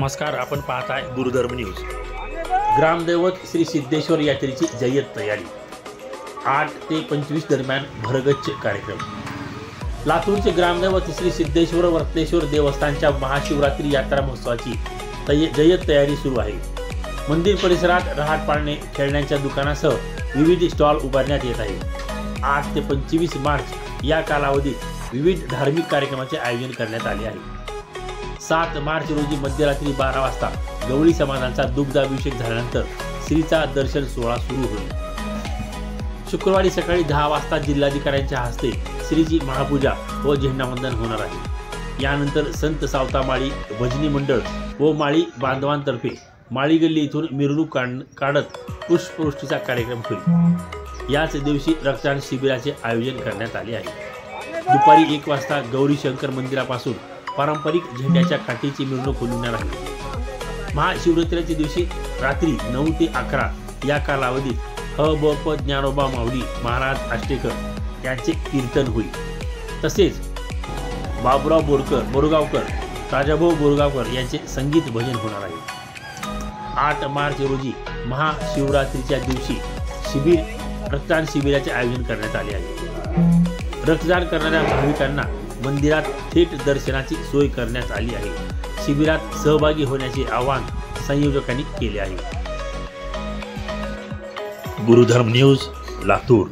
नमस्कार, आपण पाहताय गुरुधर्म न्यूज। ग्रामदैवत श्री सिद्धेश्वर यात्रेची जय्यत तयारी। 8 ते 25 दरम्यान भरगच्च कार्यक्रम। लातूरचे ग्रामदैवत श्री सिद्धेश्वर वर्तेश्वर देवस्थानच्या महाशिवरात्री यात्रा महोत्सवाची जय्यत तयारी सुरू आहे। मंदिर परिसरात रहाट पाळणे, खेळण्यांच्या दुकानासह विविध स्टॉल उभारण्यात येत आहे। 8 ते 25 मार्च या कालावधीत विविध धार्मिक कार्यक्रमाचे आयोजन करण्यात आले आहे। 7 मार्च रोजी मध्यरात्री 12 वाजता गवळी समाजांचा दुग्धाभिषेक झाल्यानंतर श्रीचा दर्शन सोहळा सुरू होईल। शुक्रवारी सकाळी 10 वाजता जिल्हाधिकाऱ्यांच्या हस्ते श्रीची महापूजा व झेंडावंदन होणार आहे। यानंतर संत सावता माळी भजनी मंडळ व माळी बांधवांतर्फे माळी गल्ली येथून मिरवणूक काढत पुष्पवृष्टीचा कार्यक्रम होईल। याच दिवशी रक्तदान शिबिराचे आयोजन करण्यात आले आहे। दुपारी 1 वाजता गौरी शंकर मंदिरापासून पारंपरिक झेंड्याच्या काठीची मिरवणूक होणार आहे। महाशिवरात्रीच्या दिवशी रात्री 9 ते 11 या कालावधीत ब ज्ञानोबा माऊली महाराज आष्टेकर यांचे कीर्तन होईल। तसेच बाबुराव बोरगावकर राजाभाऊ बोरगावकर यांचे संगीत भजन होणार आहे। 8 मार्च रोजी महाशिवरात्रीच्या दिवशी रक्तदान शिबिराचे आयोजन करण्यात आले आहे। रक्तदान करणाऱ्या भाविकांना मंदिरात थेट दर्शनाची सोय करण्यात आली आहे। शिबिरात सहभागी होण्याचे आवाहन संयोजकांनी केले आहे। गुरुधर्म न्यूज, लातूर।